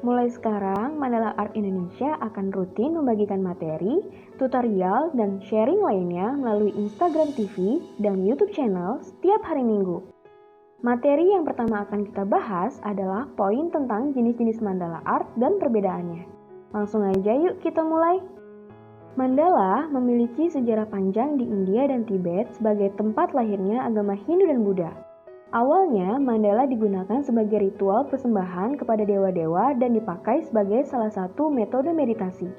Mulai sekarang, Mandala Art Indonesia akan rutin membagikan materi, tutorial, dan sharing lainnya melalui Instagram TV dan YouTube channel setiap hari Minggu. Materi yang pertama akan kita bahas adalah poin tentang jenis-jenis mandala art dan perbedaannya. Langsung aja yuk kita mulai. Mandala memiliki sejarah panjang di India dan Tibet sebagai tempat lahirnya agama Hindu dan Buddha. Awalnya, mandala digunakan sebagai ritual persembahan kepada dewa-dewa dan dipakai sebagai salah satu metode meditasi.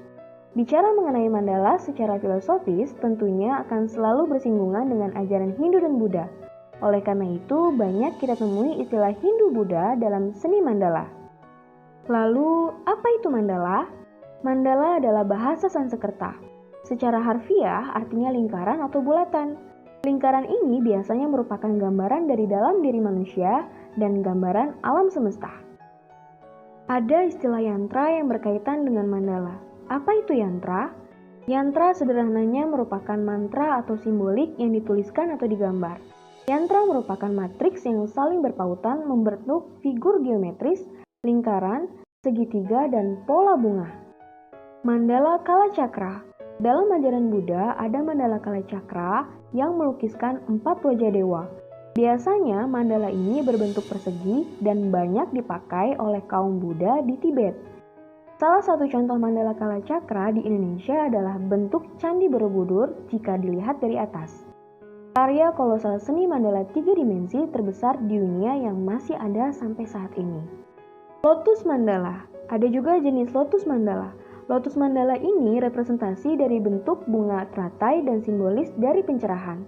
Bicara mengenai mandala secara filosofis, tentunya akan selalu bersinggungan dengan ajaran Hindu dan Buddha. Oleh karena itu, banyak kita temui istilah Hindu-Buddha dalam seni mandala. Lalu, apa itu mandala? Mandala adalah bahasa Sanskerta. Secara harfiah, artinya lingkaran atau bulatan. Lingkaran ini biasanya merupakan gambaran dari dalam diri manusia dan gambaran alam semesta. Ada istilah yantra yang berkaitan dengan mandala. Apa itu yantra? Yantra sederhananya merupakan mantra atau simbolik yang dituliskan atau digambar. Yantra merupakan matriks yang saling berpautan membentuk figur geometris, lingkaran, segitiga, dan pola bunga. Mandala Kalacakra. Dalam ajaran Buddha ada mandala Kalacakra yang melukiskan 4 wajah dewa. Biasanya mandala ini berbentuk persegi dan banyak dipakai oleh kaum Buddha di Tibet. Salah satu contoh mandala Kalacakra di Indonesia adalah bentuk Candi Borobudur jika dilihat dari atas. Karya kolosal seni mandala 3 dimensi terbesar di dunia yang masih ada sampai saat ini. Lotus mandala. Ada juga jenis lotus mandala. Lotus mandala ini representasi dari bentuk bunga teratai dan simbolis dari pencerahan.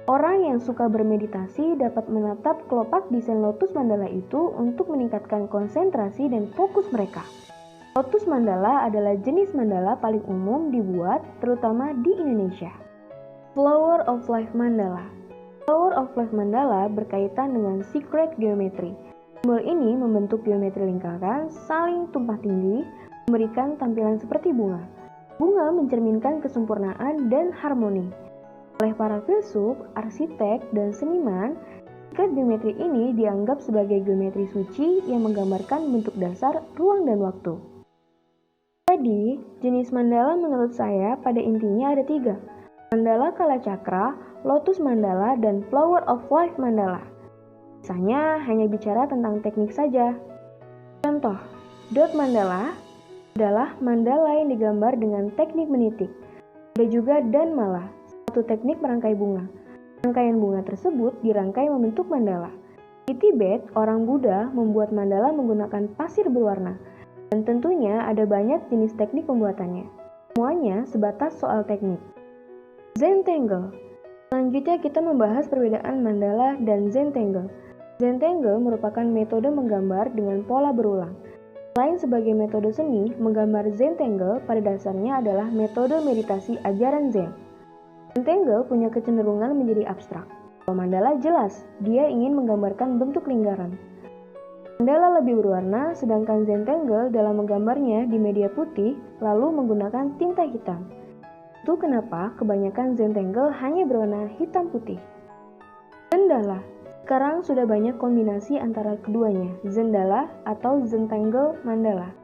Orang yang suka bermeditasi dapat menatap kelopak desain lotus mandala itu untuk meningkatkan konsentrasi dan fokus mereka. Lotus mandala adalah jenis mandala paling umum dibuat terutama di Indonesia. Flower of Life mandala. Flower of Life mandala berkaitan dengan secret geometry. Simbol ini membentuk geometri lingkaran saling tumpah tindih, memberikan tampilan seperti bunga. Bunga mencerminkan kesempurnaan dan harmoni. Oleh para filsuf, arsitek, dan seniman, secret geometri ini dianggap sebagai geometri suci yang menggambarkan bentuk dasar ruang dan waktu. Jadi, jenis mandala menurut saya pada intinya ada 3. Mandala Kalacakra, Lotus mandala, dan Flower of Life mandala. Sisanya hanya bicara tentang teknik saja. Contoh, dot mandala adalah mandala yang digambar dengan teknik menitik. Ada juga danmala, satu teknik merangkai bunga. Rangkaian bunga tersebut dirangkai membentuk mandala. Di Tibet, orang Buddha membuat mandala menggunakan pasir berwarna. Dan tentunya ada banyak jenis teknik pembuatannya. Semuanya sebatas soal teknik. Zentangle. Selanjutnya kita membahas perbedaan mandala dan zentangle. Zentangle merupakan metode menggambar dengan pola berulang. Selain sebagai metode seni, menggambar zentangle pada dasarnya adalah metode meditasi ajaran Zen. Zentangle punya kecenderungan menjadi abstrak. Kalau mandala jelas, dia ingin menggambarkan bentuk lingkaran. Mandala lebih berwarna, sedangkan zentangle dalam menggambarnya di media putih lalu menggunakan tinta hitam. Itu kenapa kebanyakan zentangle hanya berwarna hitam putih. Zendala. Sekarang sudah banyak kombinasi antara keduanya, zendala atau zentangle mandala.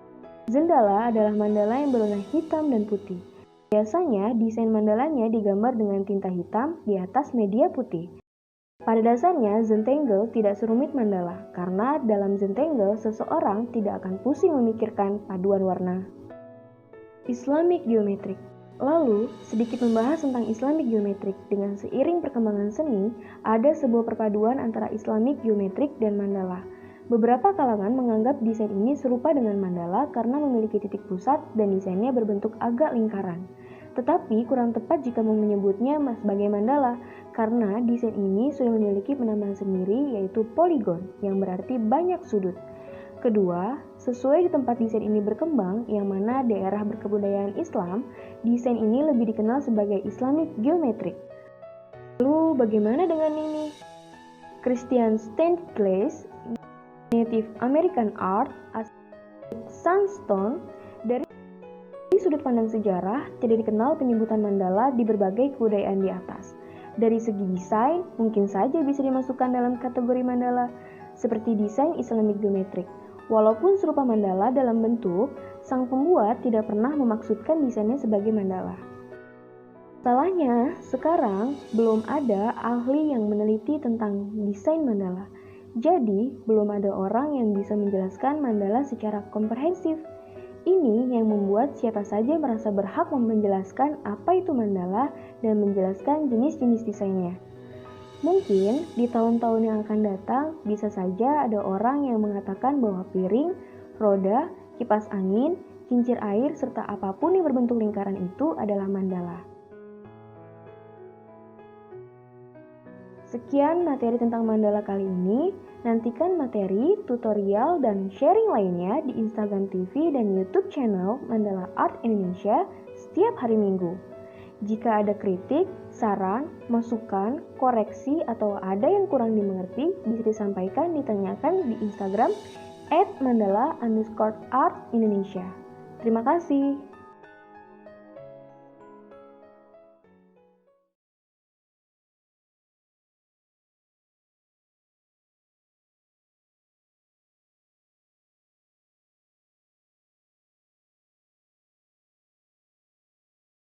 Zendala adalah mandala yang berwarna hitam dan putih. Biasanya desain mandalanya digambar dengan tinta hitam di atas media putih. Pada dasarnya, zentangle tidak serumit mandala, karena dalam zentangle seseorang tidak akan pusing memikirkan paduan warna. Islamic Geometric. Lalu, sedikit membahas tentang Islamic Geometric. Dengan seiring perkembangan seni, ada sebuah perpaduan antara Islamic Geometric dan mandala. Beberapa kalangan menganggap desain ini serupa dengan mandala karena memiliki titik pusat dan desainnya berbentuk agak lingkaran. Tetapi kurang tepat jika menyebutnya sebagai mandala, karena desain ini sudah memiliki penamaan sendiri yaitu poligon, yang berarti banyak sudut. Kedua, sesuai di tempat desain ini berkembang, yang mana daerah berkebudayaan Islam, desain ini lebih dikenal sebagai Islamic Geometric. Lalu bagaimana dengan ini? Christian Stained-Glaze, Native American Art, Sandstone. Dari sudut pandang sejarah, tidak dikenal penyebutan mandala di berbagai kebudayaan di atas. Dari segi desain, mungkin saja bisa dimasukkan dalam kategori mandala, seperti desain Islamic Geometric. Walaupun serupa mandala dalam bentuk, sang pembuat tidak pernah memaksudkan desainnya sebagai mandala. Salahnya, sekarang belum ada ahli yang meneliti tentang desain mandala. Jadi, belum ada orang yang bisa menjelaskan mandala secara komprehensif. Ini yang membuat siapa saja merasa berhak menjelaskan apa itu mandala dan menjelaskan jenis-jenis desainnya. Mungkin di tahun-tahun yang akan datang bisa saja ada orang yang mengatakan bahwa piring, roda, kipas angin, kincir air, serta apapun yang berbentuk lingkaran itu adalah mandala. Sekian materi tentang mandala kali ini. Nantikan materi, tutorial, dan sharing lainnya di Instagram TV dan YouTube channel Mandala Art Indonesia setiap hari Minggu. Jika ada kritik, saran, masukan, koreksi, atau ada yang kurang dimengerti, bisa disampaikan ditanyakan di Instagram @mandala_art_indonesia. Terima kasih.